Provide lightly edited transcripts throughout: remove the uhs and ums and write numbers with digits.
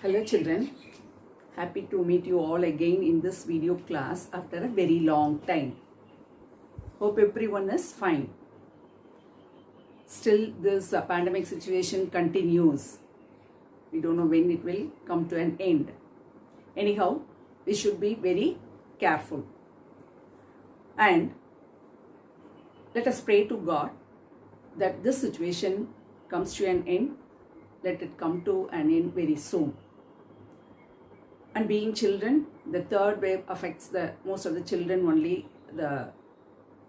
Hello children, happy to meet you all again in this video class after a very long time. Hope everyone is fine. Still this pandemic situation continues. We don't know when it will come to an end. Anyhow, we should be very careful. And let us pray to God that this situation comes to an end. Let it come to an end very soon. And being children, the third wave affects most of the children only, the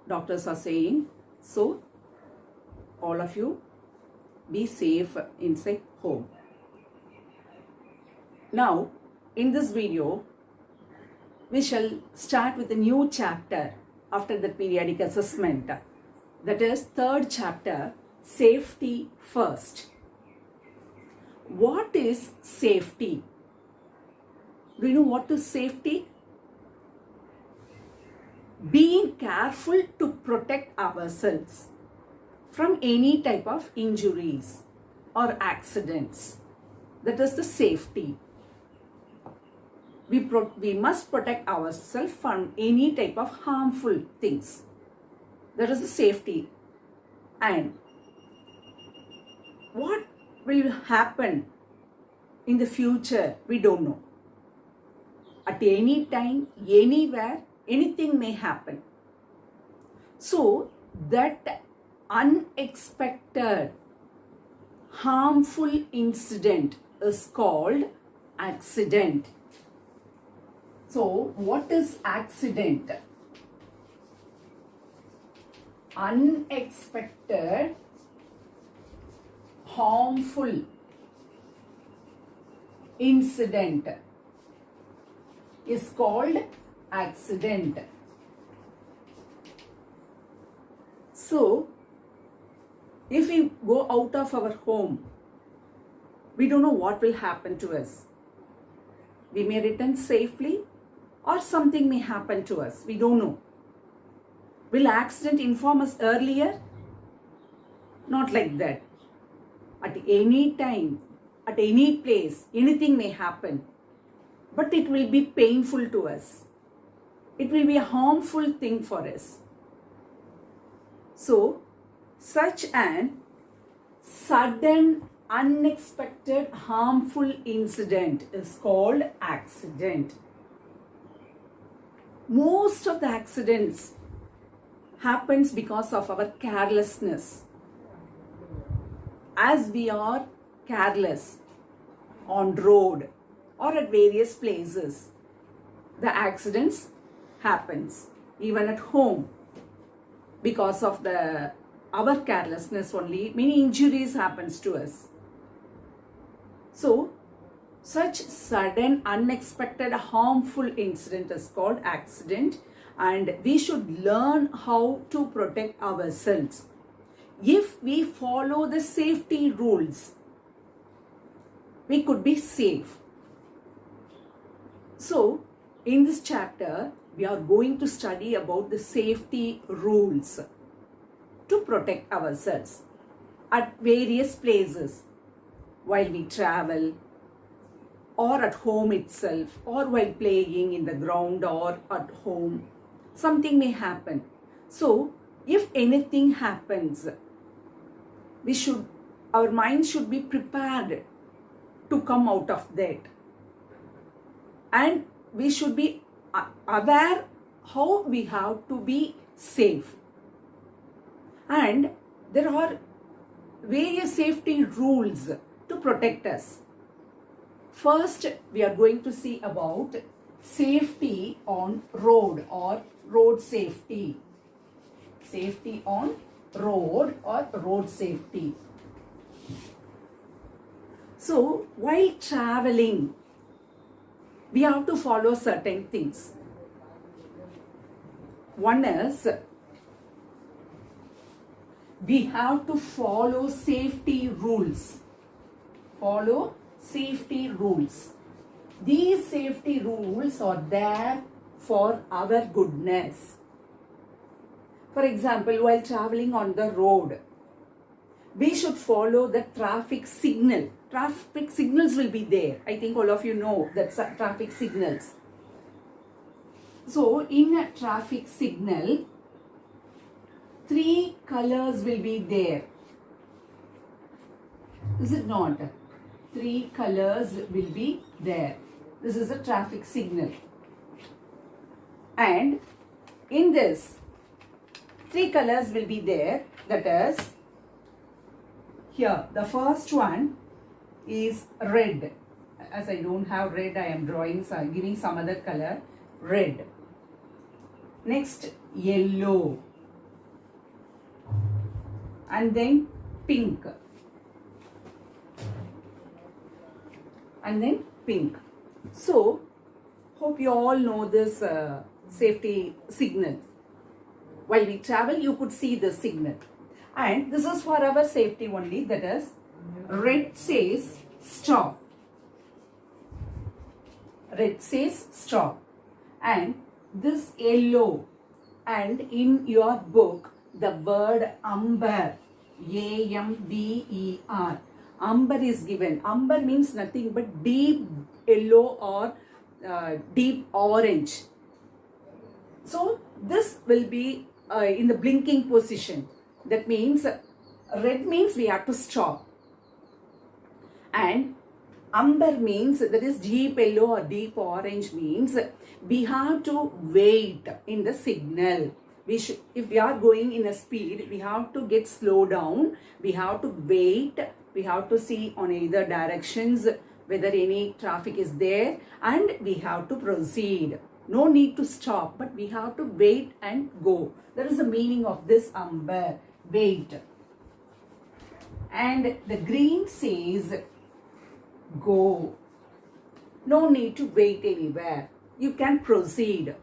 doctors are saying. So, all of you be safe inside home. Now, in this video, we shall start with a new chapter after the periodic assessment. That is third chapter, safety first. What is safety? Do you know what is safety? Being careful to protect ourselves from any type of injuries or accidents. That is the safety. We must protect ourselves from any type of harmful things. That is the safety. And what will happen in the future, we don't know. At any time, anywhere, anything may happen. So, that unexpected, harmful incident is called accident. So, what is accident? Unexpected, harmful incident is called accident. So, if we go out of our home, we don't know what will happen to us. We may return safely or something may happen to us. We don't know. Will accident inform us earlier? Not like that. At any time, at any place, anything may happen. But it will be painful to us. It will be a harmful thing for us. So, such an sudden, unexpected, harmful incident is called accident. Most of the accidents happens because of our carelessness. As we are careless on road or at various places, the accidents happens even at home. Because of our carelessness only, many injuries happens to us. So, such sudden, unexpected, harmful incident is called accident, and we should learn how to protect ourselves. If we follow the safety rules, we could be safe. So, in this chapter, we are going to study about the safety rules to protect ourselves at various places while we travel or at home itself or while playing in the ground or at home. Something may happen. So, if anything happens, our mind should be prepared to come out of that. And we should be aware how we have to be safe. And there are various safety rules to protect us. First, we are going to see about safety on road or road safety. Safety on road or road safety. So, while traveling, we have to follow certain things. One is, we have to follow safety rules. Follow safety rules. These safety rules are there for our goodness. For example, while traveling on the road, we should follow the traffic signal. traffic signals will be there. I think all of you know that traffic signals. So in a traffic signal, 3 colors will be there. Is it not? 3 colors will be there. This is a traffic signal. And in this, 3 colors will be there. That is, here, the first one is red. As I don't have red, I am drawing, so I'm giving some other color. Red. Next, yellow. And then pink. And then pink. So, hope you all know this safety signal. While we travel, you could see the signal. And this is for our safety only. That is, red says stop. Red says stop. And this yellow, and in your book, the word amber, A-M-B-E-R. Amber is given. Amber means nothing but deep yellow or deep orange. So this will be in the blinking position. That means red means we have to stop. And amber means, that is deep yellow or deep orange, means we have to wait in the signal. If we are going in a speed, we have to get slow down. We have to wait. We have to see on either directions whether any traffic is there, and we have to proceed. No need to stop, but we have to wait and go. That is the meaning of this amber. Wait. And the green says go. No need to wait anywhere. You can proceed.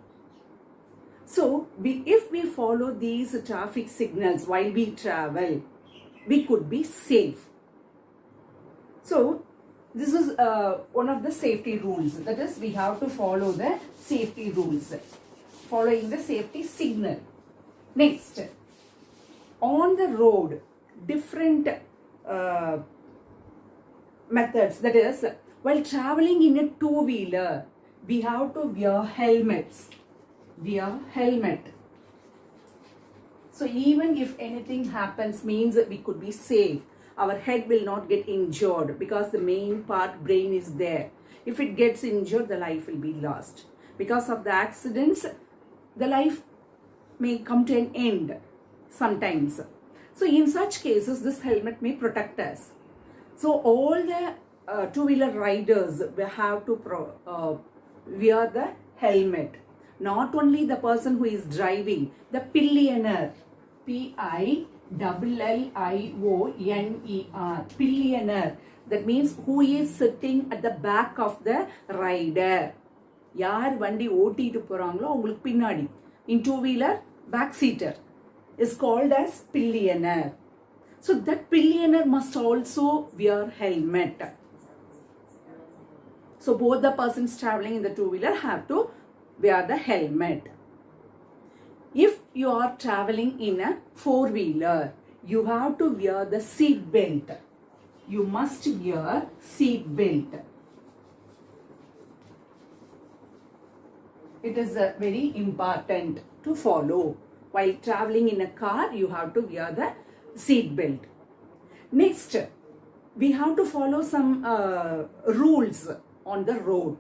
So, if we follow these traffic signals while we travel, we could be safe. So, this is one of the safety rules. That is, we have to follow the safety rules, following the safety signal. Next, on the road, different methods. That is, while traveling in a two-wheeler, we have to wear helmets. Wear helmet. So even if anything happens, means we could be safe. Our head will not get injured because the main part, brain, is there. If it gets injured, the life will be lost. Because of the accidents, the life may come to an end sometimes. So in such cases, this helmet may protect us. So all the two-wheeler riders will have to wear the helmet. Not only the person who is driving, the pillioner, P-I-L-L-I-O-N-E-R, pillioner. That means who is sitting at the back of the rider. யார் வண்டி ஓட்டிட்டு போறாங்களோ அவங்களுக்கு பின்னாடி, in two-wheeler, back seater is called as pillioner. So that pillioner must also wear helmet. So both the persons traveling in the two-wheeler have to wear the helmet. If you are traveling in a four-wheeler, you have to wear the seat belt. You must wear seat belt. It is very important to follow. While traveling in a car, you have to wear the seat belt. Next, we have to follow some rules on the road.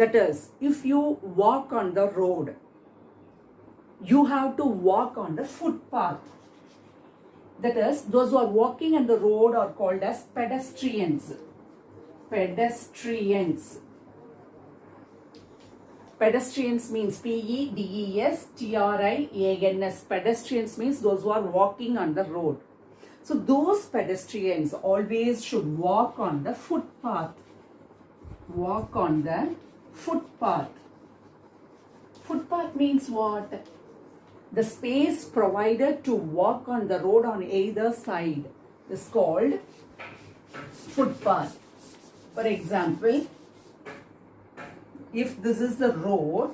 That is, if you walk on the road, you have to walk on the footpath. That is, those who are walking on the road are called as pedestrians. Pedestrians. Pedestrians means P-E-D-E-S-T-R-I-A-N-S. Pedestrians means those who are walking on the road. So those pedestrians always should walk on the footpath. Walk on the footpath. Footpath means what? The space provided to walk on the road on either side is called footpath. For example, if this is the road,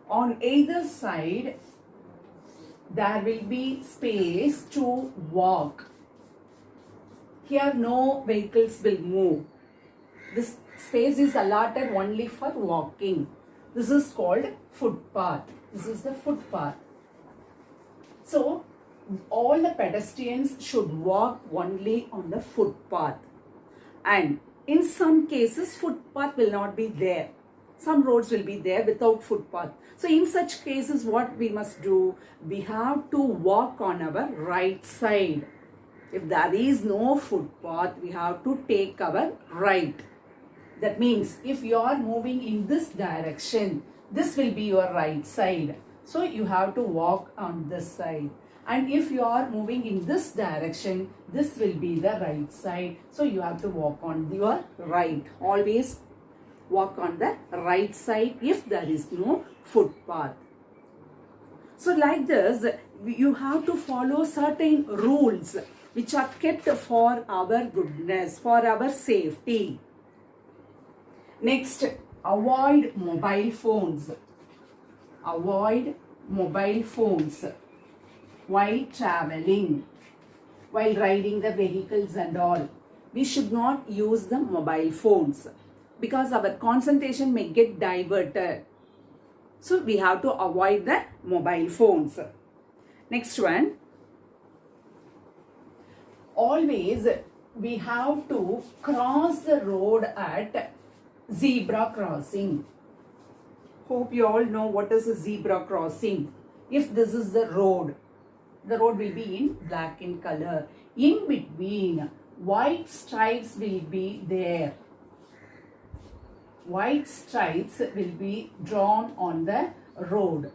on either side there will be space to walk. Here no vehicles will move. This space is allotted only for walking. This is called footpath. This is the footpath. So all the pedestrians should walk only on the footpath. And in some cases, footpath will not be there. Some roads will be there without footpath. So in such cases, what we must do? We have to walk on our right side. If there is no footpath, we have to take our right. That means if you are moving in this direction, this will be your right side. So you have to walk on this side. And if you are moving in this direction, this will be the right side. So you have to walk on your right. Always walk on the right side if there is no footpath. So like this, you have to follow certain rules which are kept for our goodness, for our safety. Next, avoid mobile phones. Avoid mobile phones while traveling, while riding the vehicles and all. We should not use the mobile phones because our concentration may get diverted. So we have to avoid the mobile phones. Next one. Always we have to cross the road at zebra crossing. Hope you all know what is a zebra crossing. If this is the road will be in black in color. In between, white stripes will be there. White stripes will be drawn on the road.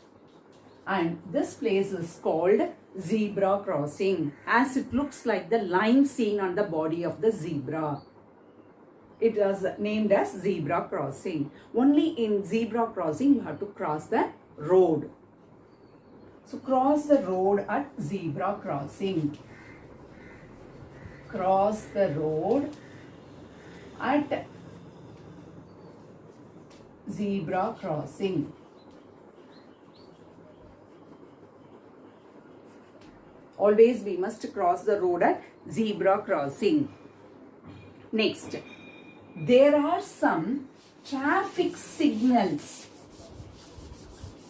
And this place is called zebra crossing, as it looks like the line seen on the body of the zebra. It was named as zebra crossing. Only in zebra crossing you have to cross the road. So cross the road at zebra crossing. Cross the road at zebra crossing. Always we must cross the road at zebra crossing. Next, there are some traffic signals,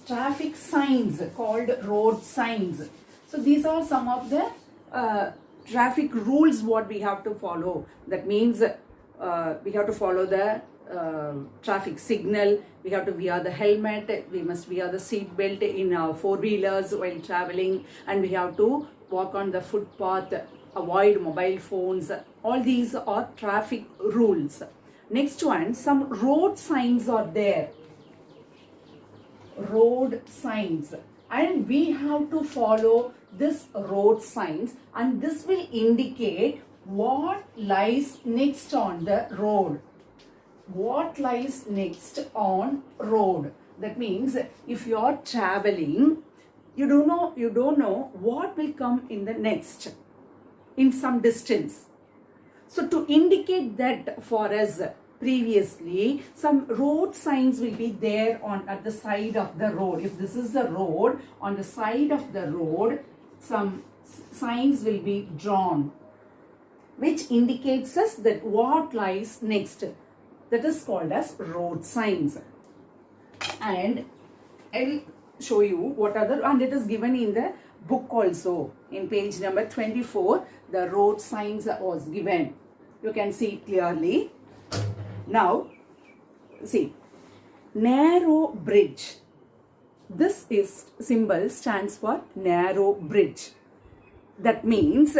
traffic signs called road signs. So these are some of the traffic rules what we have to follow. That means we have to follow the traffic signal, we have to wear the helmet, we must wear the seat belt in our four-wheelers while traveling, and we have to walk on the footpath, avoid mobile phones. All these are traffic rules. Next one, some road signs are there. Road signs. And we have to follow this road signs, and this will indicate what lies next on the road. What lies next on road. That means if you are traveling, you don't know what will come in the next, in some distance. So to indicate that for us, previously some road signs will be there at the side of the road. If this is the road, on the side of the road some signs will be drawn which indicates us that what lies next. That is called as road signs. And I will show you what other, and it is given in the book also. In page number 24, the road signs was given. You can see it clearly. Now, see, narrow bridge. This symbol stands for narrow bridge. That means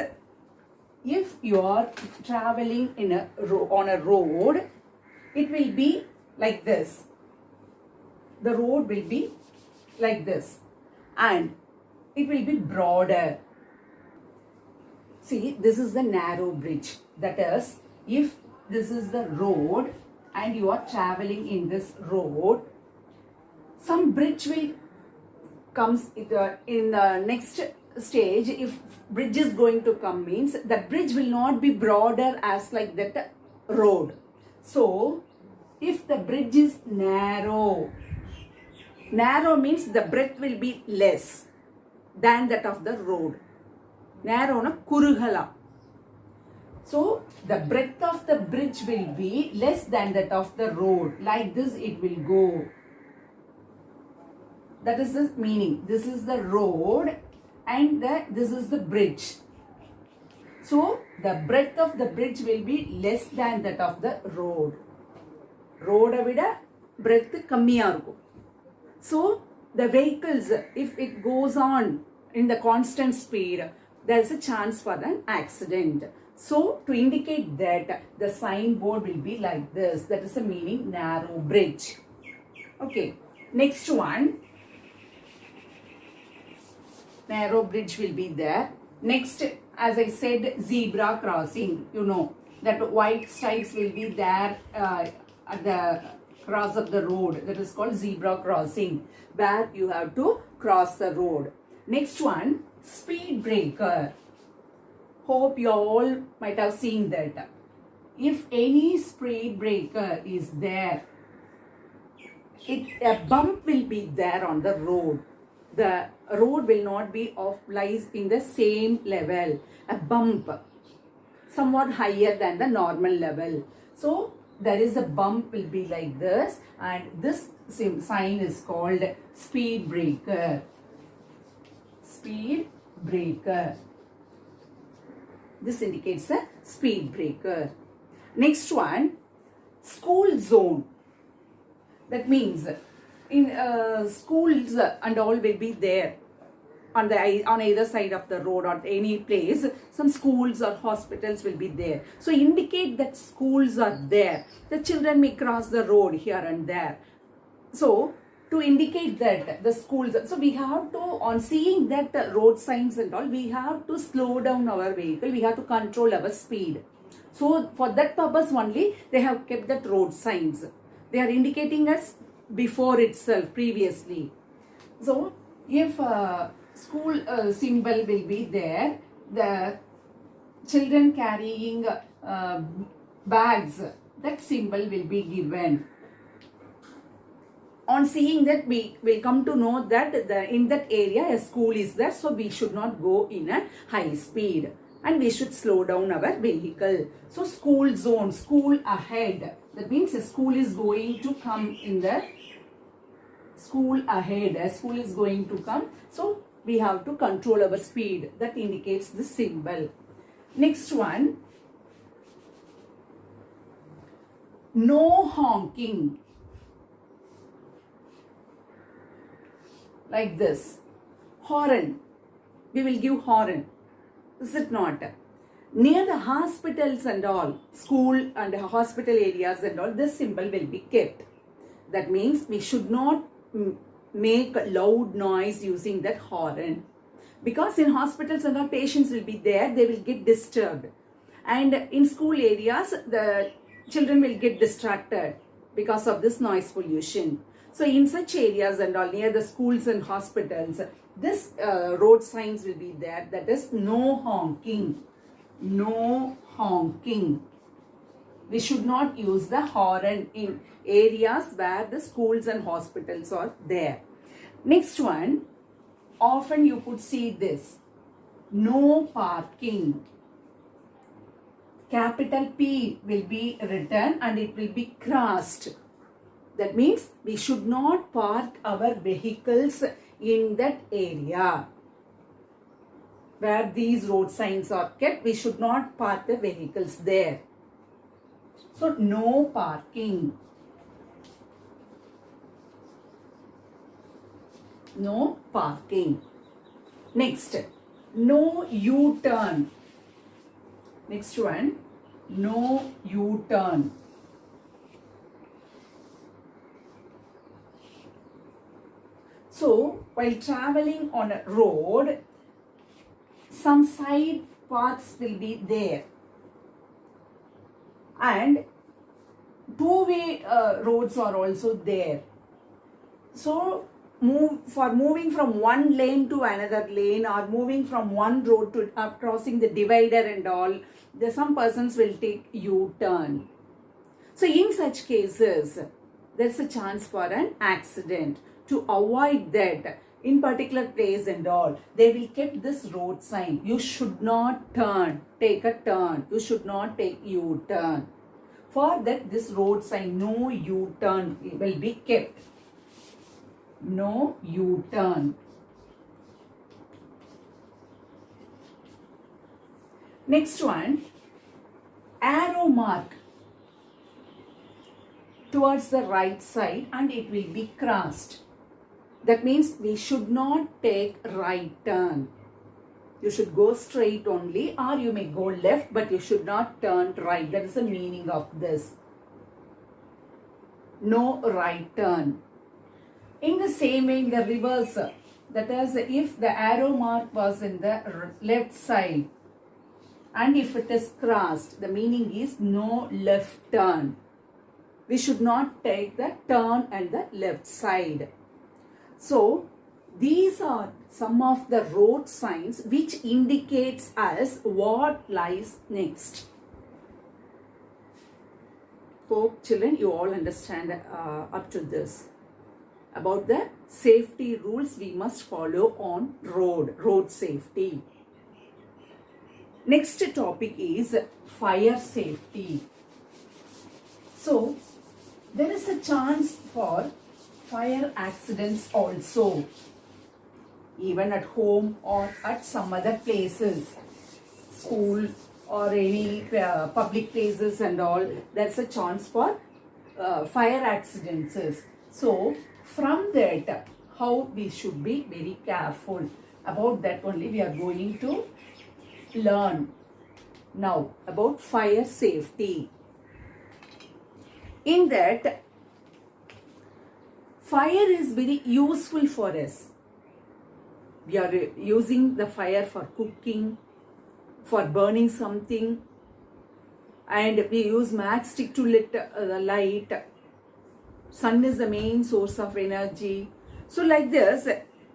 if you are traveling on a road, it will be like this. The road will be like this, and it will be broader. See, this is the narrow bridge. That is, if this is the road and you are traveling in this road, some bridge will comes in the next stage. If bridge is going to come, means that bridge will not be broader as like that road. So if the bridge is narrow means the breadth will be less than that of the road. Narrow na kurugala. So the breadth of the bridge will be less than that of the road. Like this it will go. That is the meaning. This is the road and this is the bridge. So the breadth of the bridge will be less than that of the road. Road vida breadth kammiya irukum. So the vehicles, if it goes on in the constant speed, there is a chance for an accident. So to indicate that, the signboard will be like this. That is the meaning narrow bridge. Okay, next one. Narrow bridge will be there. Next, as I said, zebra crossing. You know that white stripes will be there at the cross of the road. That is called zebra crossing, where you have to cross the road. Next one, speed breaker. Hope you all might have seen that. If any speed breaker is there, a bump will be there on the road. The road will not be lies in the same level. A bump, somewhat higher than the normal level. So there is a bump will be like this, and this sign is called speed breaker. Speed breaker. This indicates a speed breaker. Next one, school zone. That means in schools and all will be there on either side of the road or any place. Some schools or hospitals will be there. So indicate that schools are there. The children may cross the road here and there. So to indicate that the schools, so we have to, on seeing that road signs and all, we have to slow down our vehicle. We have to control our speed. So for that purpose only, they have kept that road signs. They are indicating us before itself, previously. So if school symbol will be there, the children carrying bags, that symbol will be given. On seeing that, we will come to know that in that area a school is there, so we should not go in a high speed and we should slow down our vehicle. So school zone, school ahead, that means a school is going to come in the school ahead. A school is going to come, so we have to control our speed. That indicates the symbol. Next one, no honking. Like this. Horn. We will give horn. Is it not? Near the hospitals and all, school and hospital areas and all, this symbol will be kept. That means we should not make loud noise using that horn. Because in hospitals and all, patients will be there, they will get disturbed. And in school areas, the children will get distracted because of this noise pollution. So in such areas and all, near the schools and hospitals, this road signs will be there. That is no honking. No honking. We should not use the horn in areas where the schools and hospitals are there. Next one, often you could see this. No parking. Capital P will be written and it will be crossed. That means we should not park our vehicles in that area. Where these road signs are kept, we should not park the vehicles there. So no parking. No parking. Next, no U-turn. Next one, no U-turn. So, while traveling on a road, some side paths will be there. And two-way roads are also there. So, moving from one lane to another lane or moving from one road to crossing the divider and all, some persons will take U-turn. So, in such cases, there's a chance for an accident. To avoid that, in particular place and all, they will keep this road sign. You should not take a turn. You should not take U-turn. For that, this road sign, no U-turn, will be kept. No U-turn. Next one, arrow mark towards the right side and it will be crossed. That means we should not take right turn. You should go straight only, or you may go left, but you should not turn right. That is the meaning of this. No right turn. In the same way, in the reverse, that is, if the arrow mark was in the left side and if it is crossed, the meaning is no left turn. We should not take the turn on the left side. So, these are some of the road signs which indicates us what lies next. Hope children you all understand up to this. About the safety rules we must follow on road safety. Next topic is fire safety. So, there is a chance for fire accidents also, even at home or at some other places, school or any public places and all, there's a chance for fire accidents. So, from that, how we should be very careful. About that only we are going to learn now about fire safety. In that, fire is very useful for us. We are using the fire for cooking, for burning something, and we use matchstick to lit the light. Sun is the main source of energy. So like this,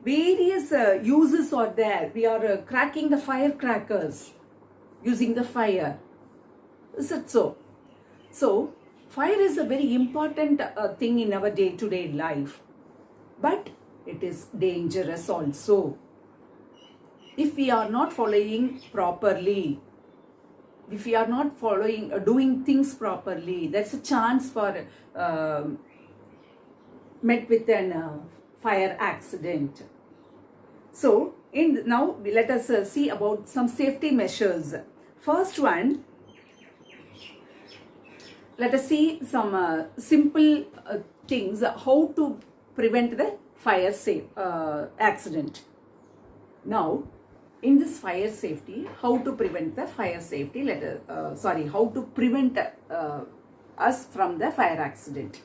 various uses are there. We are cracking the firecrackers using the fire. Is it so? So, fire is a very important thing in our day-to-day life. But it is dangerous also. If we are not following properly, if we are not doing things properly, there's a chance for met with an fire accident. So, now let us see about some safety measures. First one, let us see some simple things how to prevent the fire accident. Now, in this fire safety, how to prevent the fire safety? How to prevent us from the fire accident.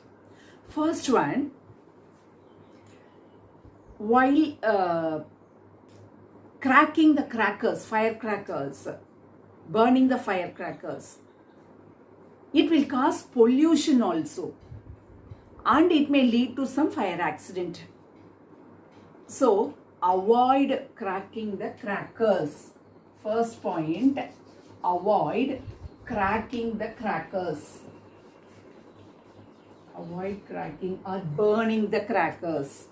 First one, while cracking the crackers, firecrackers, burning the firecrackers, it will cause pollution also, and it may lead to some fire accident. So, avoid cracking the crackers. First point, avoid cracking the crackers. Avoid cracking or burning the crackers.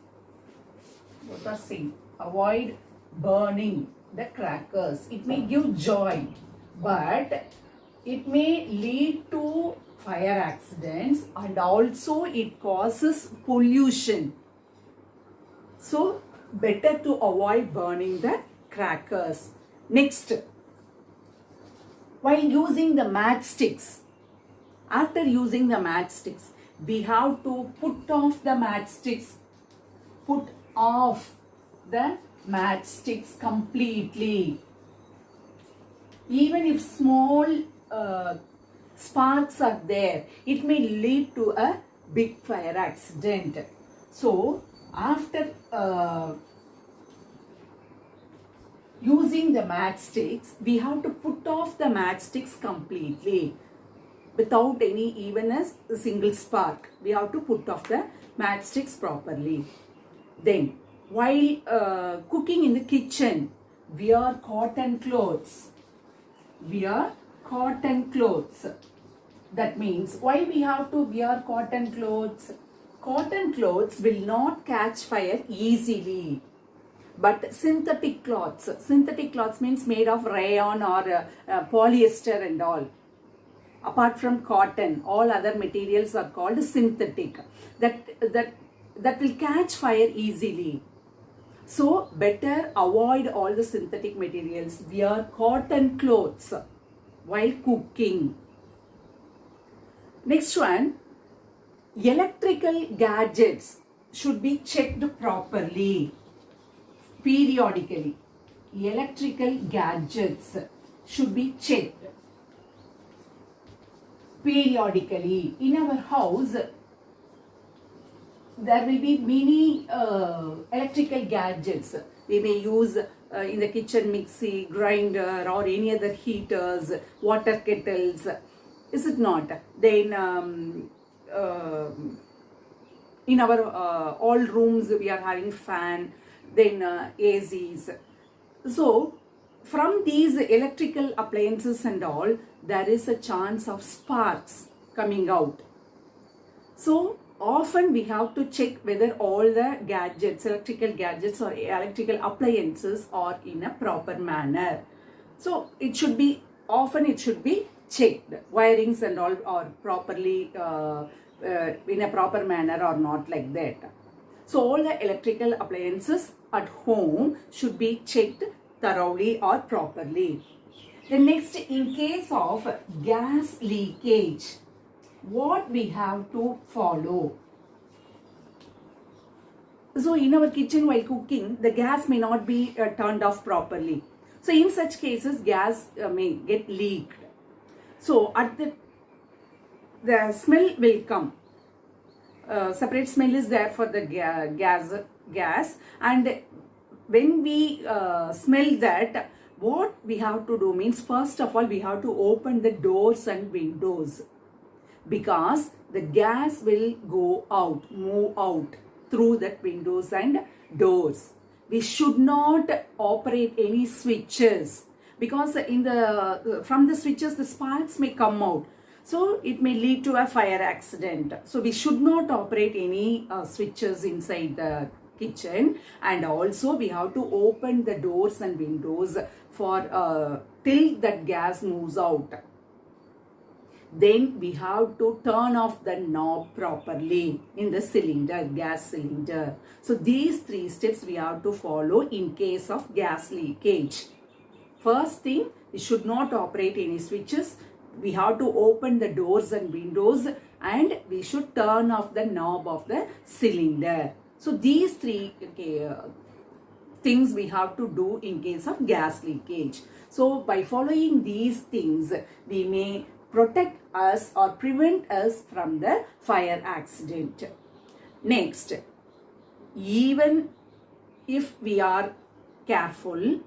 Both are same. Avoid burning the crackers. It may give joy, but it may lead to fire accidents and also it causes pollution. So, better to avoid burning the crackers. Next, while using the matchsticks, after using the matchsticks, we have to put off the matchsticks. Put off the matchsticks completely. Even if small sparks are there, it may lead to a big fire accident. So, after using the matchsticks, we have to put off the matchsticks completely without any even a single spark. We have to put off the matchsticks properly. Then, while cooking in the kitchen, wear cotton clothes. Wear cotton clothes. That means, why we have to wear cotton clothes? Cotton clothes will not catch fire easily. But synthetic cloths means made of rayon or polyester and all. Apart from cotton, all other materials are called synthetic. That will catch fire easily. So better avoid all the synthetic materials. Wear cotton clothes while cooking. Next one, electrical gadgets should be checked properly, periodically. Electrical gadgets should be checked periodically. In our house, there will be many electrical gadgets. We may use in the kitchen mixie, grinder, or any other heaters, water kettles. Is it not? Then in our all rooms we are having fan, then ACs. So from these electrical appliances and all, there is a chance of sparks coming out. So often we have to check whether all the gadgets, electrical gadgets or electrical appliances are in a proper manner. So it should be checked. Wirings and all are properly in a proper manner or not, like that. So all the electrical appliances at home should be checked thoroughly or properly. The next, in case of gas leakage, what we have to follow? So in our kitchen while cooking, the gas may not be turned off properly. So in such cases, gas may get leaked. So at the smell will come. Separate smell is there for the gas, and when we smell that, what we have to do means, first of all, we have to open the doors and windows, because the gas will move out through that windows and doors. We should not operate any switches, because from the switches the sparks may come out. So it may lead to a fire accident. So we should not operate any switches inside the kitchen, and also we have to open the doors and windows for till that gas moves out. Then we have to turn off the knob properly in the cylinder, gas cylinder. So these 3 steps we have to follow in case of gas leakage. First thing, we should not operate any switches. We have to open the doors and windows, and we should turn off the knob of the cylinder. So these 3 things we have to do in case of gas leakage. So by following these things, we may protect us or prevent us from the fire accident. Next, even if we are careful,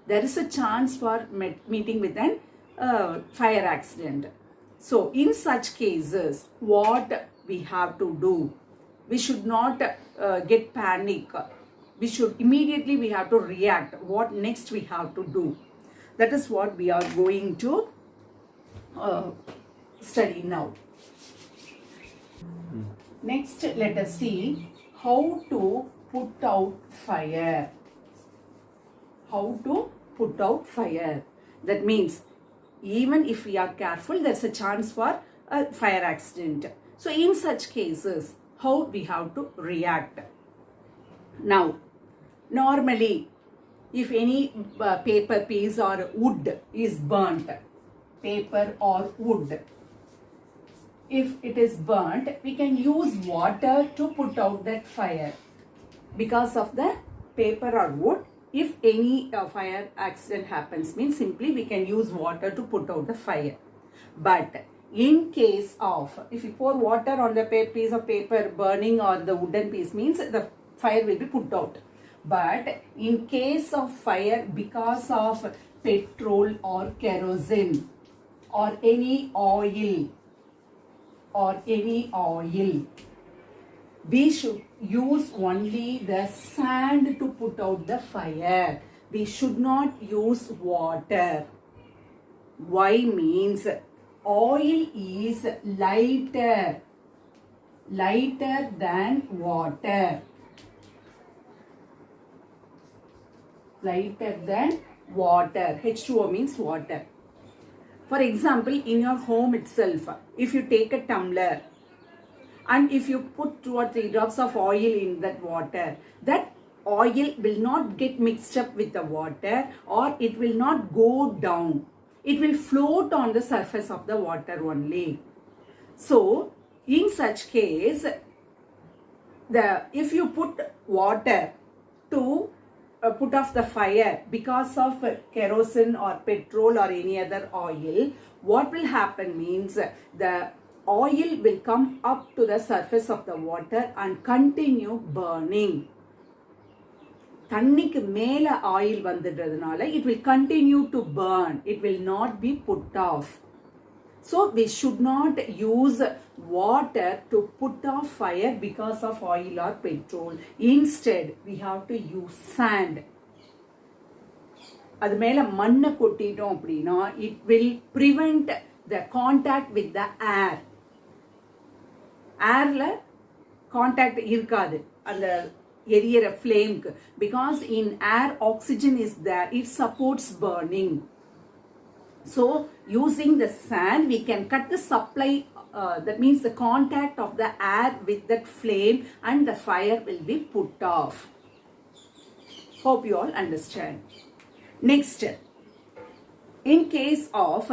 there is a chance for meeting with an fire accident. So in such cases, what we have to do? We should not get panic. We have to react. What next we have to do? That is what we are going to study now. Next, let us see how to put out fire. How to put out fire. That means, even if we are careful, there's a chance for a fire accident. So in such cases, how we have to react? Now, normally, if any paper piece or wood is burnt, paper or wood, if it is burnt, we can use water to put out that fire. Because of the paper or wood, if any fire accident happens, means simply we can use water to put out the fire. But in case of, if you pour water on the piece of paper burning or the wooden piece, means the fire will be put out. But in case of fire because of petrol or kerosene or any oil, we should use only the sand to put out the fire. We should not use water. Why? Means oil is lighter than water. lighter than water. H2O means water. For example, in your home itself, if you take a tumbler and if you put 2 or 3 drops of oil in that water, that oil will not get mixed up with the water, or it will not go down. It will float on the surface of the water only. So, in such case, if you put water to put off the fire because of kerosene or petrol or any other oil, what will happen means the oil will come up to the surface of the water and continue burning. தண்ணிக்கு மேல oil வந்துடுறதுனால it will continue to burn. It will not be put off. So we should not use water to put off fire because of oil or petrol. Instead, we have to use sand. அது மேல மண்ணை கொட்டிட்டோம் அப்படின்னா it will prevent the contact with the air. ஏர்ல contact இருக்காது அந்த எரியற ஃப்ளேம்க்கு, because in air oxygen is there, it supports burning. So using the sand we can cut the supply, that means the contact of the air with that flame, and the fire will be put off. Hope you all understand. Next, in case of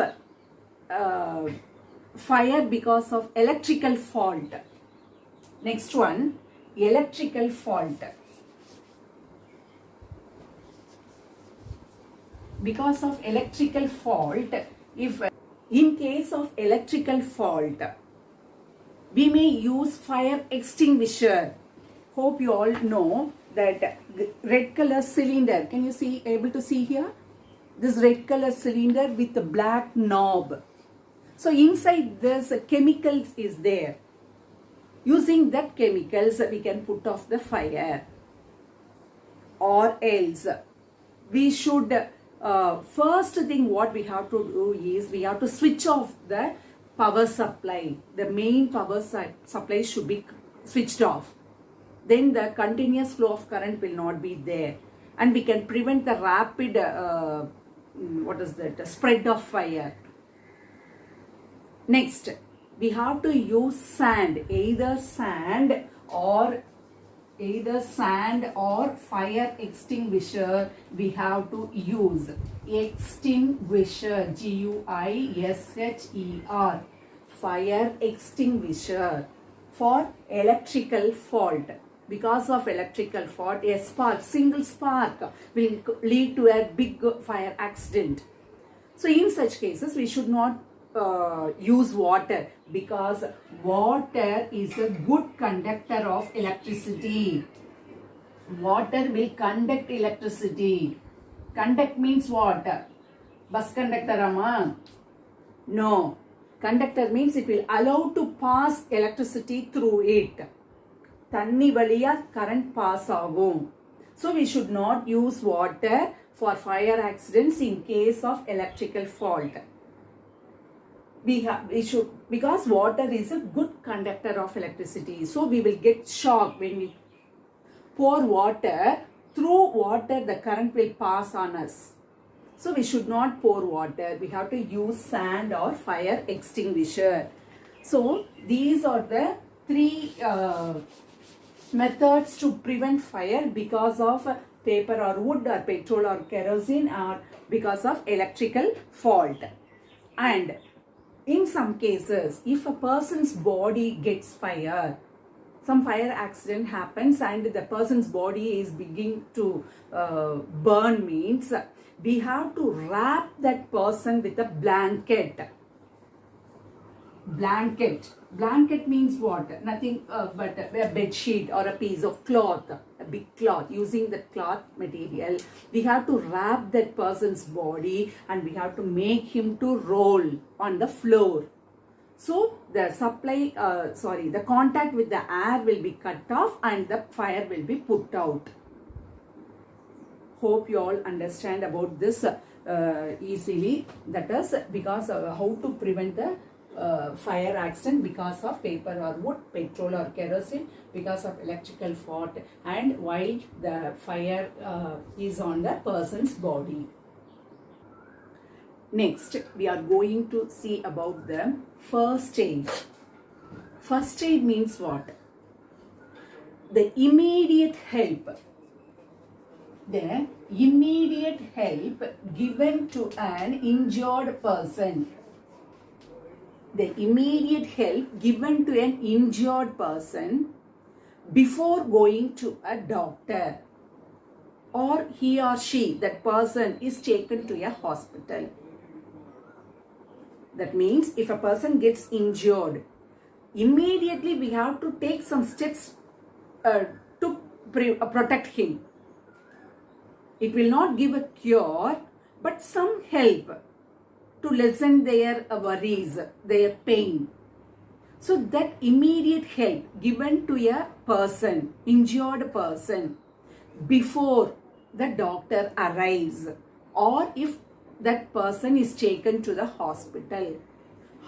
fire because of electrical fault. Next one, electrical fault. Because of electrical fault, if in case of electrical fault, we may use fire extinguisher. Hope you all know that red color cylinder. Can you see, able to see here? This red color cylinder with the black knob. So inside this chemicals is there. Using that chemicals we can put off the fire. Or else we should first thing what we have to do is we have to switch off the power supply. The main power supply should be switched off. Then the continuous flow of current will not be there, and we can prevent the rapid spread of fire. Next, we have to use sand, either sand or fire extinguisher. We have to use extinguisher, G-U-I-S-H-E-R, fire extinguisher for electrical fault. Because of electrical fault, a spark, single spark will lead to a big fire accident. So in such cases we should not use water, because water is a good conductor of electricity. Water will conduct electricity. Conduct means what? Bus conductor ama? No. Conductor means it will allow to pass electricity through it. தண்ணி வழியா current pass ஆகும். So we should not use water for fire accidents in case of electrical fault. We should, because water is a good conductor of electricity. So we will get shock when we pour water. Through water the current will pass on us. So we should not pour water. We have to use sand or fire extinguisher. So these are the 3 methods to prevent fire because of paper or wood or petrol or kerosene, or because of electrical fault. And in some cases, if a person's body gets fire, some fire accident happens and the person's body is beginning to burn, means we have to wrap that person with a blanket. Blanket means what? Nothing but a bed sheet or a piece of cloth, a big cloth. Using that cloth material, we have to wrap that person's body and we have to make him to roll on the floor. So the the contact with the air will be cut off and the fire will be put out. Hope you all understand about this easily. That is because how to prevent the fire accident because of paper or wood, petrol or kerosene, because of electrical fault, and while the fire is on the person's body. Next, we are going to see about the first aid. First aid means what? The immediate help. The immediate help given to an injured person. The immediate help given to an injured person before going to a doctor, or he or she, that person, is taken to a hospital. That means if a person gets injured, immediately we have to take some steps to protect him. It will not give a cure, but some help to lessen their worries, their pain. So that immediate help given to a person, injured person, before the doctor arrives, or if that person is taken to the hospital.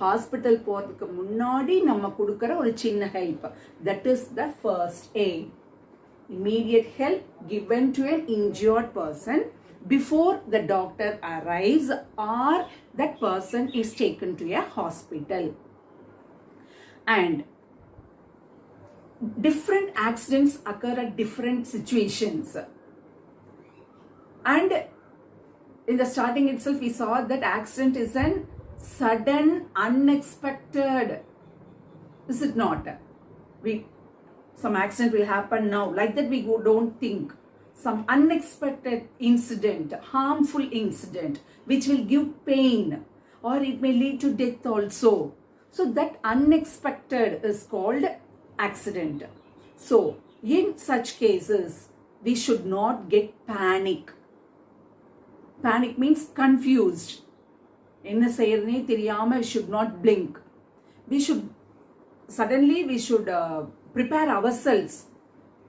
Hospital போறதுக்கு முன்னாடி நம்ம கொடுக்கிற ஒரு சின்ன help. That is the first aid. Immediate help given to an injured person before the doctor arrives or that person is taken to a hospital. And different accidents occur at different situations. And in the starting itself, we saw that accident is an sudden, unexpected. Is it not? Some accident will happen now. Like that, we don't think. Some unexpected incident, harmful incident, which will give pain, or it may lead to death also. So that unexpected is called accident. So in such cases, we should not get panic. Panic means confused. என்ன செய்யறதுனே தெரியாம we should not blink. We should prepare ourselves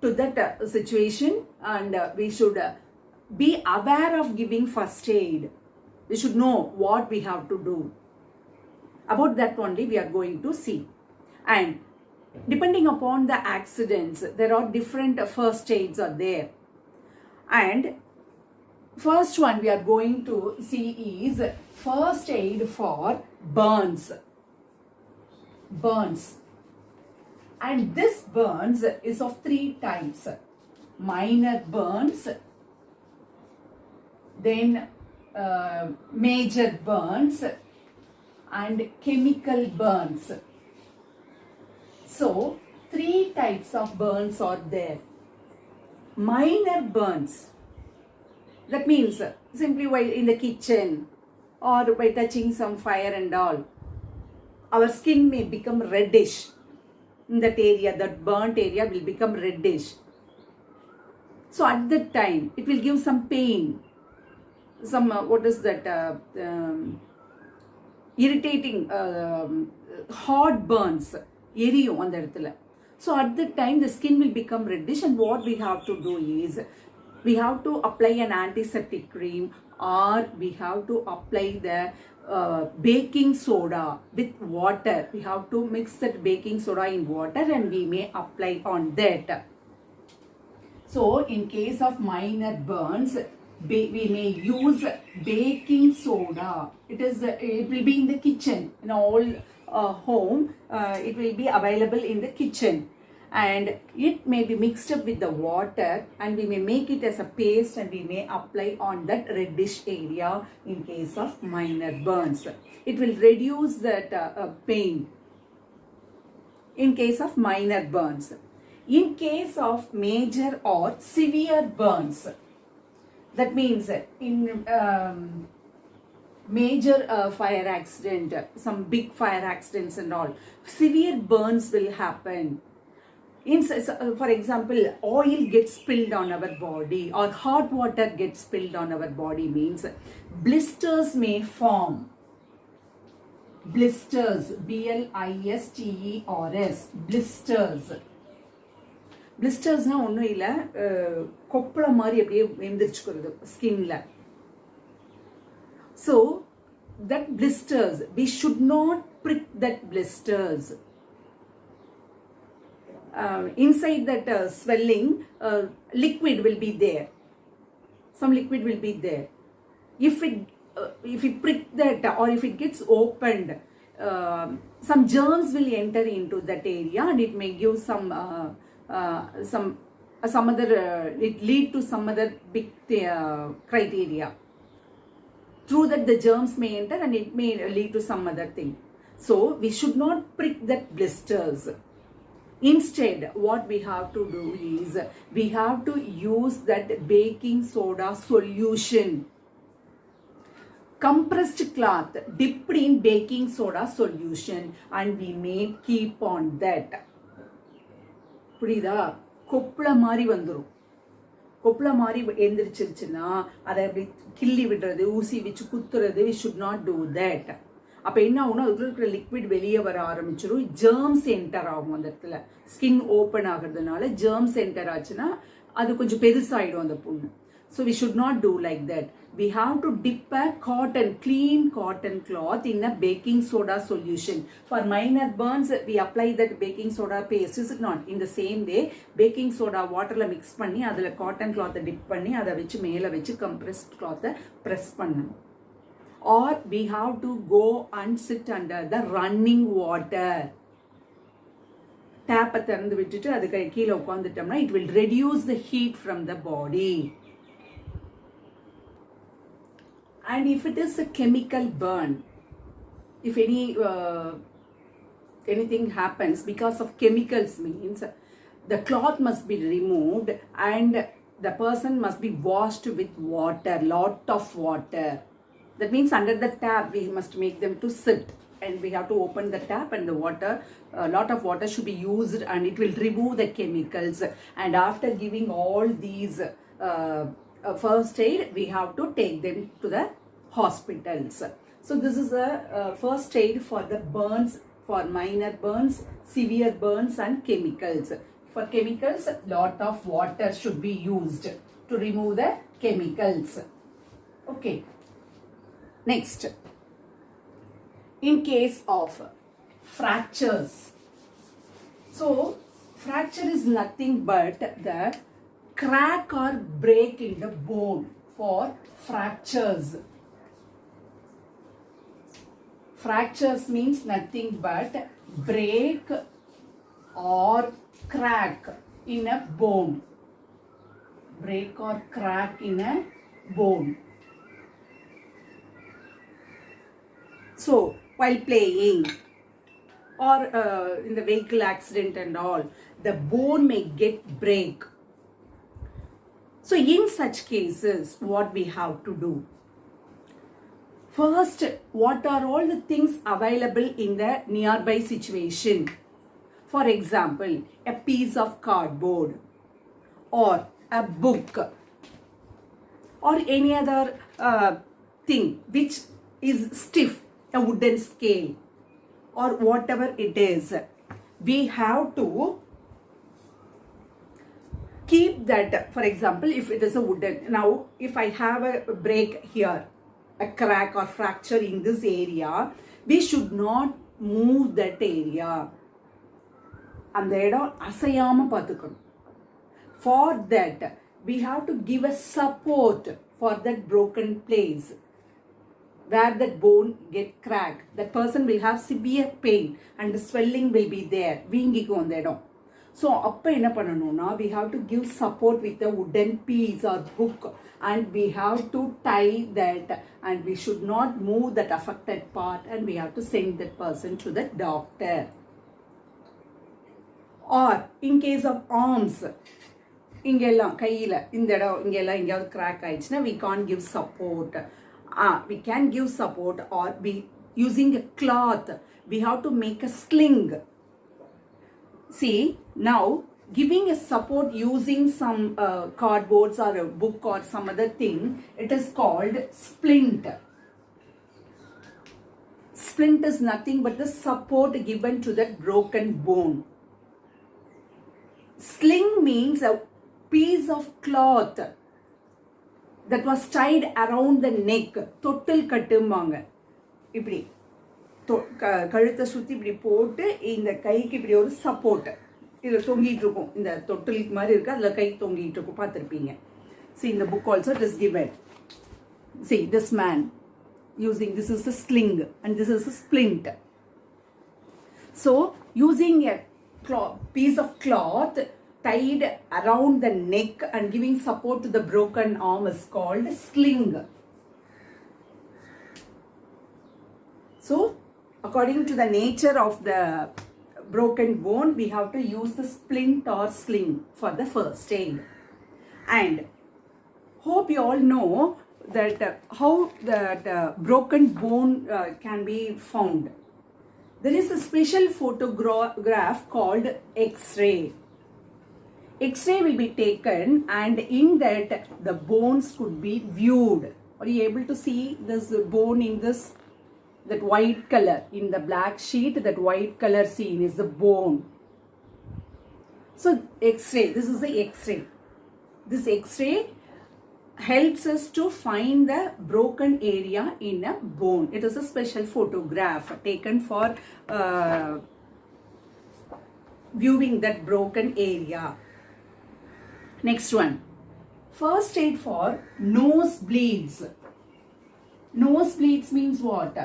to that situation, and we should be aware of giving first aid. We should know what we have to do. About that only we are going to see. And depending upon the accidents, there are different first aids are there. And first one we are going to see is first aid for burns. Burns. And this burns is of three types. Minor burns, then major burns, and chemical burns. So, three types of burns are there. Minor burns. That means simply while in the kitchen or by touching some fire and all, our skin may become reddish. In that area, that burnt area will become reddish. So at that time, it will give some pain. Some, irritating, hot burns. எரியும் அந்த இடத்துல. So at that time, the skin will become reddish, and what we have to do is, we have to apply an antiseptic cream, or we have to apply the baking soda with water. We have to mix that baking soda in water and we may apply on that. So in case of minor burns, we may use baking soda. It will be in the kitchen. In all home, it will be available in the kitchen. And it may be mixed up with the water, and we may make it as a paste and we may apply on that reddish area in case of minor burns. It will reduce that pain in case of minor burns. In case of major or severe burns, that means in major fire accident, some big fire accidents and all, severe burns will happen. For example, oil gets spilled on our body or hot water gets spilled on our body, means blisters may form. Blisters, blisters, blisters. Blistersனா ஒன்றும் இல்லை, கொப்பளை மாதிரி அப்படியே எந்திரிச்சுக்கிறது ஸ்கின்ல. So that blisters, we should not prick that blisters. Inside that swelling, liquid will be there. Some liquid will be there. If you prick that, or if it gets opened, some germs will enter into that area, and it may give some other, it lead to some other big criteria. Through that the germs may enter, and it may lead to some other thing. So we should not prick that blisters. Instead, what we have to do is, we have to use that baking soda solution, compressed cloth dipped in baking soda solution, and we may keep on that. புரியுதா? கொப்பள மாதிரி வந்துடும். கொப்பள மாதிரி எந்திரிச்சிருச்சுன்னா அதை அப்படி கிள்ளி விடுறது, ஊசி வச்சு குத்துறது, we should not do that. அப்போ என்ன ஆகும்னா, அதுக்குள்ள இருக்கிற லிக்விட் வெளியே வர ஆரம்பிச்சிடும், ஜெர்ம்ஸ் என்டர் ஆகும் அந்த இடத்துல. ஸ்கின் ஓப்பன் ஆகிறதுனால ஜெர்ம்ஸ் என்டர் ஆச்சுன்னா அது கொஞ்சம் பெருசாயிடும் அந்த புண்ணு. So we should not do like that. We have to dip a clean cotton cloth in a baking soda solution. For minor burns, we apply that baking soda paste. Is it not? In the same way, baking soda water la mix panni, adula cotton cloth dip panni, adha vechi mela vechi compressed cloth press pannum. Or we have to go and sit under the running water. Tap திறந்து விட்டுட்டு அதுக்கு கீழே உட்காந்துட்டோம்னா, it will reduce the heat from the body. And if it is a chemical burn, if anything happens because of chemicals, means the cloth must be removed and the person must be washed with water, lot of water. That means under the tap we must make them to sit, and we have to open the tap, and the water, a lot of water should be used, and it will remove the chemicals. And after giving all these first aid, we have to take them to the hospitals. So this is a first aid for the burns, for minor burns, severe burns, and chemicals. For chemicals, lot of water should be used to remove the chemicals. Okay. Next, in case of fractures. So fracture is nothing but the crack or break in the bone. For fractures, fractures means nothing but break or crack in a bone. Break or crack in a bone. So while playing or in the vehicle accident and all, the bone may get break. So in such cases, what we have to do? First, what are all the things available in the nearby situation? For example, a piece of cardboard or a book or any other thing which is stiff, a wooden scale or whatever it is. We have to keep that. For example, if it is a wooden, now if I have a break here, a crack or fracture in this area, we should not move that area. அந்த இடம் அசையாம பார்த்துக்கணும். For that, we have to give a support for that broken place where that bone get cracked. That person will have severe pain and the swelling will be there. வீங்கிக்கும் அந்த இடம். So அப்போ என்ன பண்ணணும்னா, we have to give support with a wooden piece or book, and we have to tie that, and we should not move that affected part, and we have to send that person to the doctor. Or in case of arms, இங்கெல்லாம் கையில் இந்த இடம் இங்கெல்லாம் எங்கேயாவது crack ஆயிடுச்சுன்னா, we can't give support. We can give support, or we using a cloth, we have to make a sling. See, now giving a support using some cardboards or a book or some other thing, it is called splint. Splint is nothing but the support given to that broken bone. Sling means a piece of cloth that was tied around the neck. தொட்டில் கட்டும்பாங்க. இப்படி கழுத்தை சுற்றி இப்படி போட்டு இந்த கைக்கு இப்படி ஒரு சப்போர்ட் இதில் தொங்கிட்டு இருக்கும். இந்த தொட்டிலுக்கு மாதிரி இருக்குது, அதில் கை தொங்கிட்டு இருக்கும், பார்த்துருப்பீங்க. See, in the book also it is given. See, this man using, this is a sling and this is a splint. So using a piece of cloth tied around the neck and giving support to the broken arm is called sling. So according to the nature of the broken bone, we have to use the splint or sling for the first aid. And hope you all know that how that broken bone can be found. There is a special photograph called X-ray. X-ray will be taken, and in that the bones could be viewed. Are you able to see this bone in this? That white color in the black sheet, that white color seen is the bone. So X-ray, this is the X-ray. This X-ray helps us to find the broken area in a bone. It is a special photograph taken for viewing that broken area. Next one, first aid for nosebleeds. Nosebleeds means what?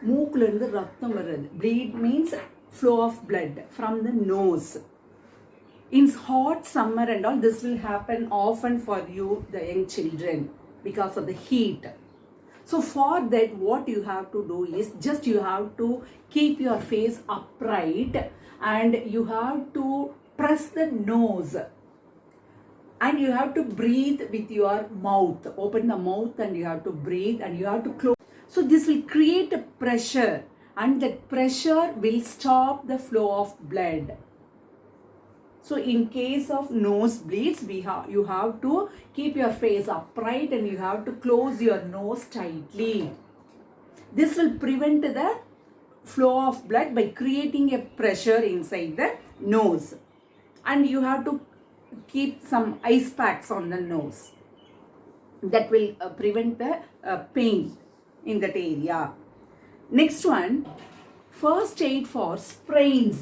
மூக்குல இருந்து ரத்தம் வருது. Bleed means flow of blood from the nose. In hot summer and all, this will happen often for you, the young children, because of the heat. So for that, what you have to do is just you have to keep your face upright and you have to press the nose. And you have to breathe with your mouth. Open the mouth and you have to breathe and you have to close. So this will create a pressure, and that pressure will stop the flow of blood. So in case of nosebleeds, you have to keep your face upright and you have to close your nose tightly. This will prevent the flow of blood by creating a pressure inside the nose. And you have to keep some ice packs on the nose. That will prevent the pain in that area. Next one, first aid for sprains.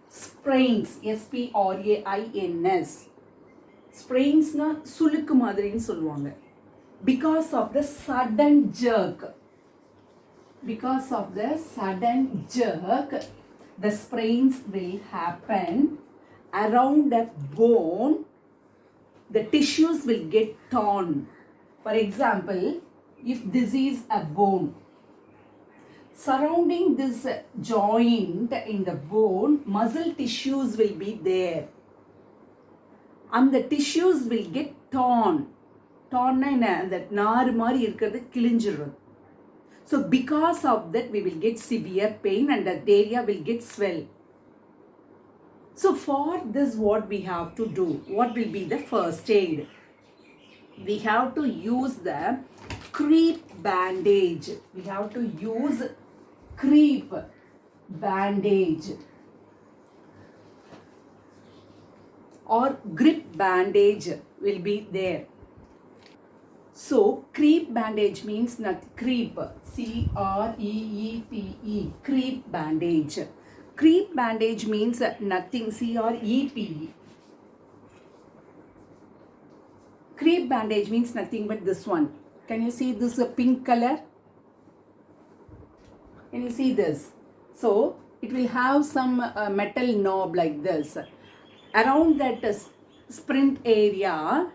Sprains, S-P-R-A-I-N-S. Sprains na சுளுக்கு மாதிரின்னு சொல்லுவாங்க. Because of the sudden jerk. Because of the sudden jerk, the sprains will happen around the bone. The tissues will get torn. For example, if this is a bone, surrounding this joint in the bone, muscle tissues will be there. And the tissues will get torn. Torn na that நாறு மாதிரி இருக்கிறது கிழிஞ்சிரும். So because of that, we will get severe pain and that area will get swell. So for this, what we have to do? What will be the first aid? We have to use the crepe bandage. We have to use crepe bandage or grip bandage will be there. So crepe bandage means not crepe, C-R-E-E-P-E, crepe bandage. Crepe bandage means nothing, C-R-E-P-E. Crepe bandage means nothing but this one. Can you see this pink color? Can you see this? So it will have some metal knob like this. Around that sprint area,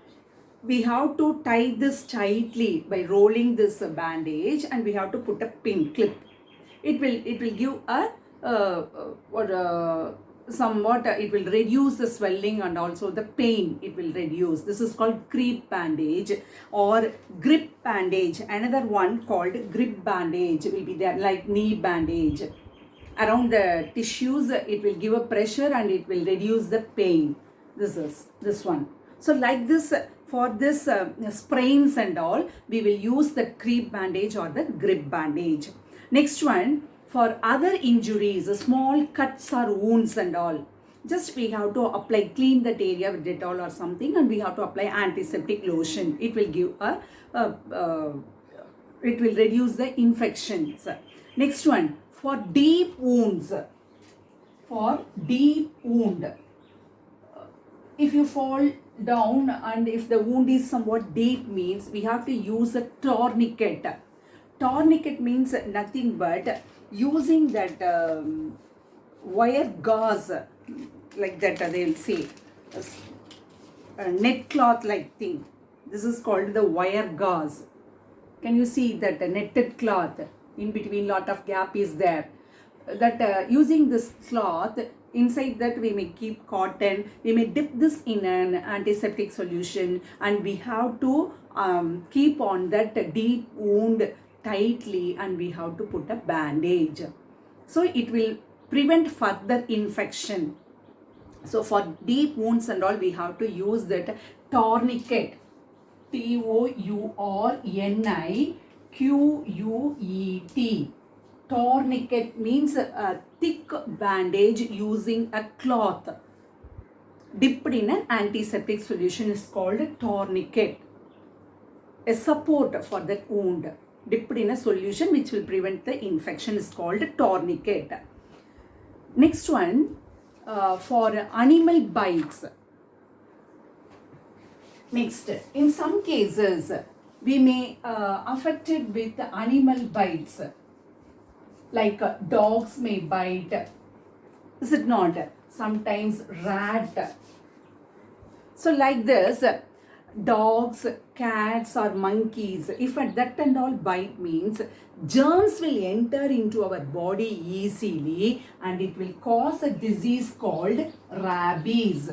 we have to tie this tightly by rolling this bandage, and we have to put a pin clip. It will give a somewhat it will reduce the swelling and also the pain. It will reduce. This is called crepe bandage or grip bandage. Another one called grip bandage will be there, like knee bandage. Around the tissues, it will give a pressure and it will reduce the pain. This is this one. So like this, for this sprains and all, we will use the crepe bandage or the grip bandage. Next one, for other injuries, small cuts or wounds and all, Just we have to apply, clean that area with Dettol or something, and we have to apply antiseptic lotion. It will give it will reduce the infections. Next one, for deep wounds. For deep wound, if you fall down and if the wound is somewhat deep, means we have to use a tourniquet. Tourniquet means nothing but using that wire gauze, like that they will say, a net cloth like thing. This is called the wire gauze. Can you see that netted cloth, in between lot of gap is there? That using this cloth, inside that we may keep cotton, we may dip this in an antiseptic solution, and we have to keep on that deep wound tightly, and we have to put a bandage. So it will prevent further infection. So for deep wounds and all, we have to use that tourniquet. Tourniquet. Tourniquet means a thick bandage using a cloth dipped in an antiseptic solution is called tourniquet. A support for that wound dipped in a solution which will prevent the infection is called tourniquet. Next one, for animal bites. Next, in some cases, we may affected with animal bites, like dogs may bite, is it not? Sometimes rat. So like this, dogs, cats or monkeys, if at that and all bite, means germs will enter into our body easily and it will cause a disease called rabies.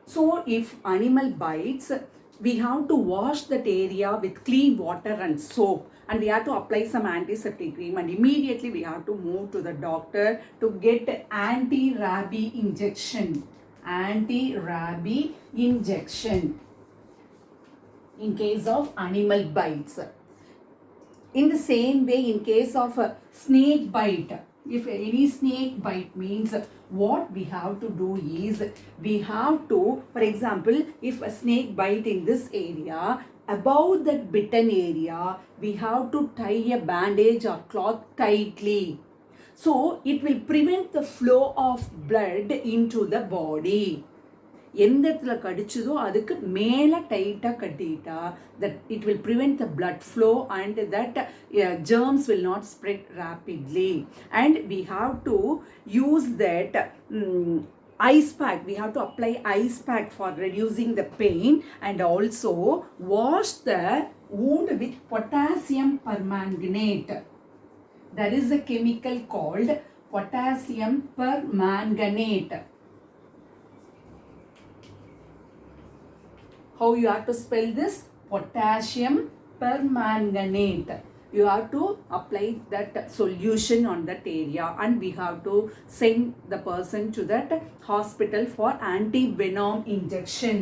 So if animal bites, we have to wash that area with clean water and soap, and we have to apply some antiseptic cream, and immediately we have to move to the doctor to get anti-rabies injection. Anti-rabies injection in case of animal bites. In the same way, in case of a snake bite, if any snake bite, means what we have to do is, we have to, for example, if a snake bite in this area, above that bitten area, we have to tie a bandage or cloth tightly. So it will prevent the flow of blood into the body. எந்த இடத்துல கடிச்சதோ அதுக்கு மேலே டைட்டாக கட்டிட்டா, that it will prevent the blood flow and that germs will not spread rapidly. And we have to use that ice pack. We have to apply ice pack for reducing the pain, and also wash the wound with potassium permanganate. There is a chemical called potassium permanganate. How you have to spell this? Potassium permanganate. You have to apply that solution on that area, and we have to send the person to that hospital for anti-venom injection.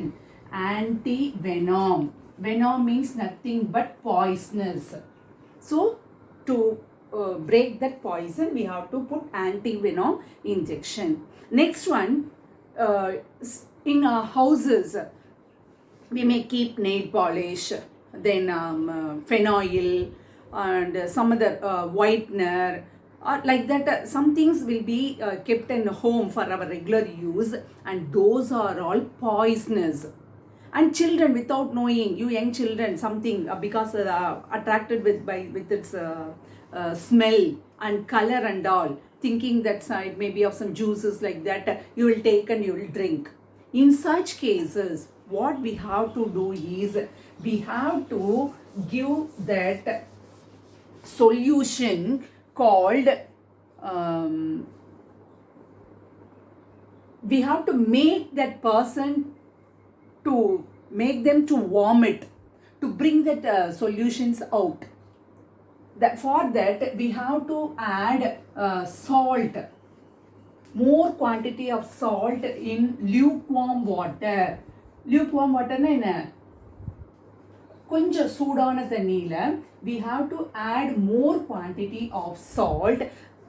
Anti-venom. Venom means nothing but poisonous. So to break that poison, we have to put anti-venom injection. Next one, in our houses, we may keep nail polish, then phenyl and some other whitener, or like that. Some things will be kept in home for our regular use, and those are all poisonous. And children, without knowing, you young children, something because attracted with its smell and color and all, thinking that it may be of some juices like that, you will take and you will drink. In such cases, what we have to do is, we have to give that solution called, we have to make that person to make them to vomit, to bring that solutions out. That for that we have to add salt, more quantity of salt in lukewarm water. Lukewarm water na enna? கொஞ்சம் சூடான தண்ணியில் we have to add more quantity of salt.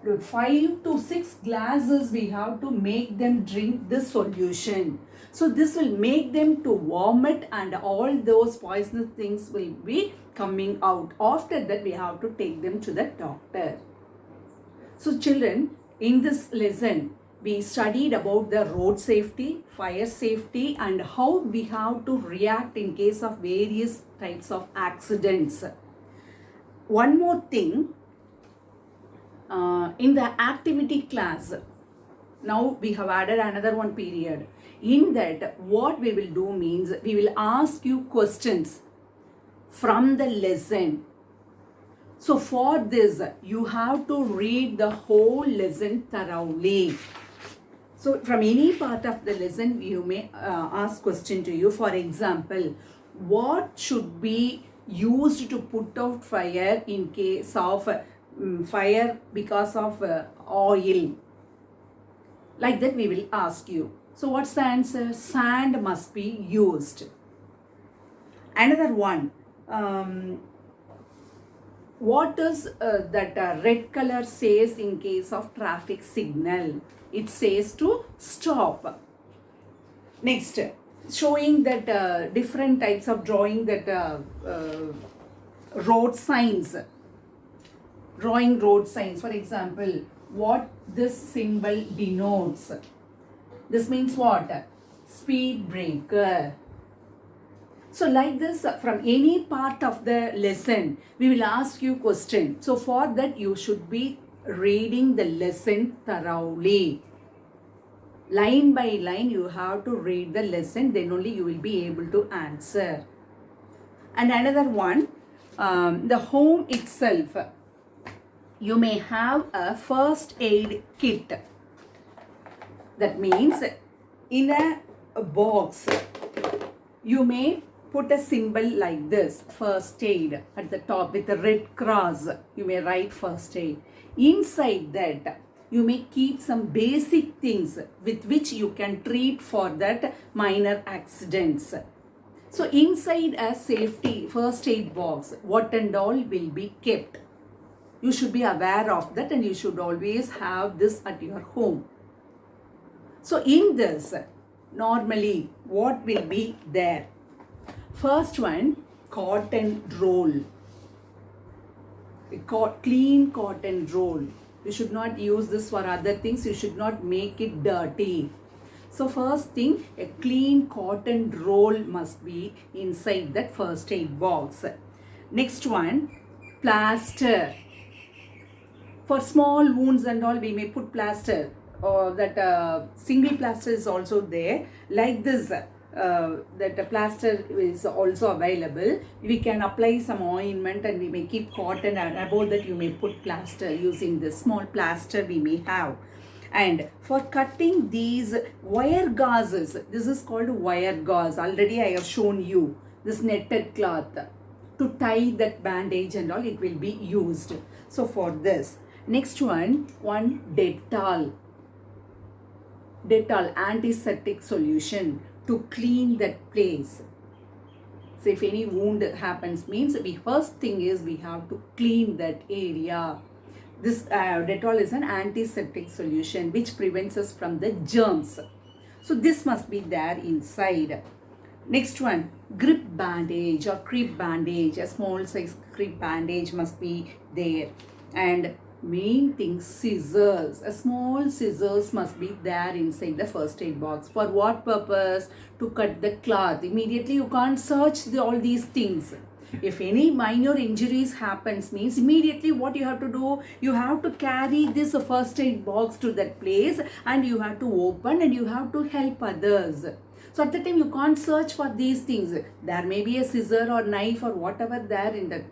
5 to 6 glasses we have to make them drink this solution. So this will make them to vomit and all those poisonous things will be coming out. After that we have to take them to the doctor. So children, in this lesson we studied about the road safety, fire safety and how we have to react in case of various types of accidents. One more thing, in the activity class, now we have added another one period. In that, what we will do means we will ask you questions from the lesson. So for this, you have to read the whole lesson thoroughly. So from any part of the lesson, you may ask question to you. For example, what should be used to put out fire in case of fire because of oil? Like that we will ask you. So what's the answer? Sand must be used. Another one. What does that red color says in case of traffic signal? It says to stop. Next, showing that different types of drawing that road signs. Drawing road signs. For example, what this symbol denotes. This means what? Speed breaker. So like this, from any part of the lesson, we will ask you question. So for that, you should be reading the lesson thoroughly. Line by line, you have to read the lesson. Then only you will be able to answer. And another one, the home itself. You may have a first aid kit. That means in a box, you may put a symbol like this, first aid, at the top with a red cross. You may write first aid. Inside that, you may keep some basic things with which you can treat for that minor accidents. So inside a safety first aid box, what and all will be kept. You should be aware of that and you should always have this at your home. So in this, normally what will be there? First one, cotton roll. A clean cotton roll. You should not use this for other things. You should not make it dirty. So first thing, a clean cotton roll must be inside that first aid box. Next one, plaster. For small wounds and all, we may put plaster. Or that single plaster is also there. Like this, that plaster is also available. We can apply some ointment and we may keep cotton, and above that you may put plaster using this small plaster we may have. And for cutting these wire gauzes, this is called wire gauze. Already I have shown you this netted cloth. To tie that bandage and all, it will be used. So for this. Next one Dettol. Dettol, antiseptic solution to clean that place. So if any wound happens, means the first thing is we have to clean that area. This Dettol is an antiseptic solution which prevents us from the germs. So this must be there inside. Next one, grip bandage or crepe bandage. A small size crepe bandage must be there. And main thing, scissors. A small scissors must be there inside the first aid box. For what purpose? To cut the cloth. Immediately you can't search all these things. If any minor injuries happens, means immediately what you have to do, you have to carry this first aid box to that place and you have to open and you have to help others. So at the time you can't search for these things. There may be a scissor or knife or whatever there in the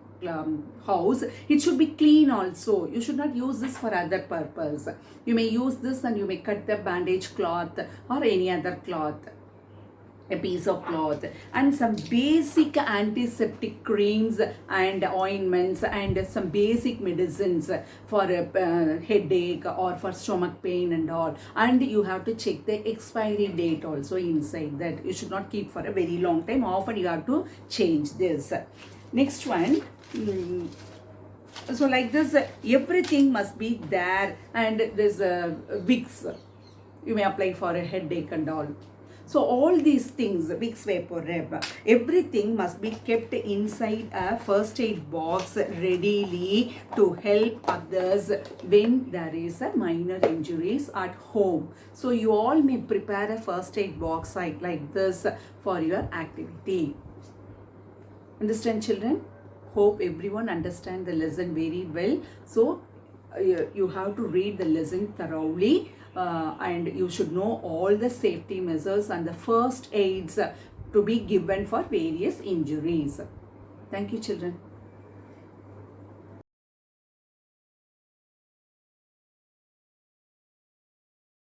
house. It should be clean also. You should not use this for other purpose. You may use this and you may cut the bandage cloth or any other cloth. A piece of cloth and some basic antiseptic creams and ointments and some basic medicines for a headache or for stomach pain and all. And you have to check the expiry date also inside that. You should not keep for a very long time. Often you have to change this. Next one, So like this, everything must be there, and there's Vicks. You may apply for a headache and all. So all these things, Vicks Vapor Rub, everything must be kept inside a first aid box readily to help others when there is a minor injuries at home. So you all may prepare a first aid box like this for your activity. Understand, children? Hope everyone understand the lesson very well. So you have to read the lesson thoroughly, and you should know all the safety measures and the first aids to be given for various injuries. Thank you, children.